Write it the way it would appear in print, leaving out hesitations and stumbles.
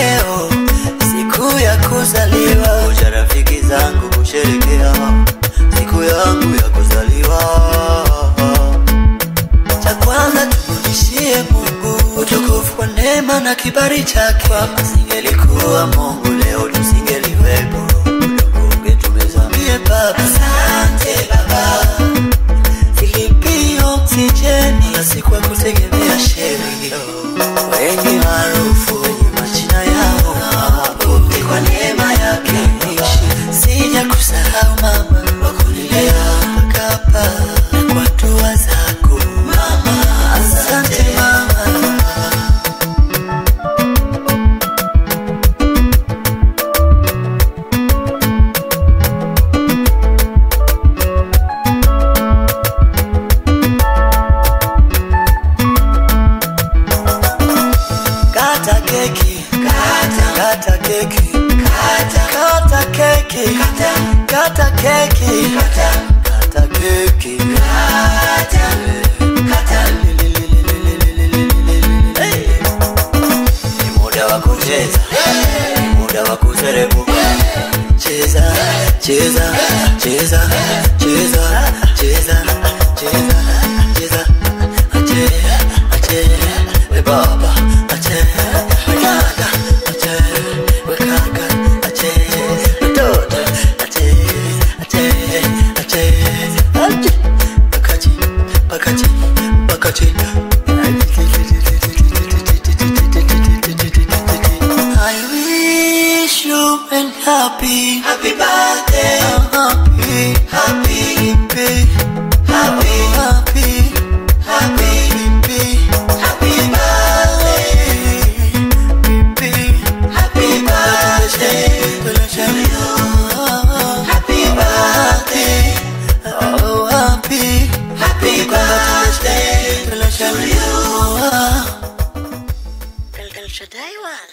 Leo siku ya kuzaliwa, kuja rafiki zangu kusherehekea siku yangu ya kuzaliwa. Cha kwanza tumrudishie Mungu utukufu kwa neema na kibali chake. Kama singelikuwa Mungu leo tusingeliwepo, ungetumezamie Baba. Asante Baba, Filipio oksijeni na siku ya kutegemea sheria wenye maarufu wenye majina yao ni kwa neema yake niishi. Sija kusahau mama wakunilea mpaka hapa na kwa dua zako mama. Asante mama. Kata keki, kata keki, kata keki, kata keki, kata keki, ni muda wa kucheza, ni muda wa kuserebuka. Cheza, cheza, cheza, cheza, cheza, cheza, cheza, ache, ache, we baba, ache, we dada, ache, we kaka, ache, we toto, ache, ache, ache, ache, bakachi, bakachi, bakachi. I wish you and happy birthday, happy, happy, happy, happy, happy, happy birthday, happy birthday to you, happy birthday, oh happy birthday to you. El Shaddai One.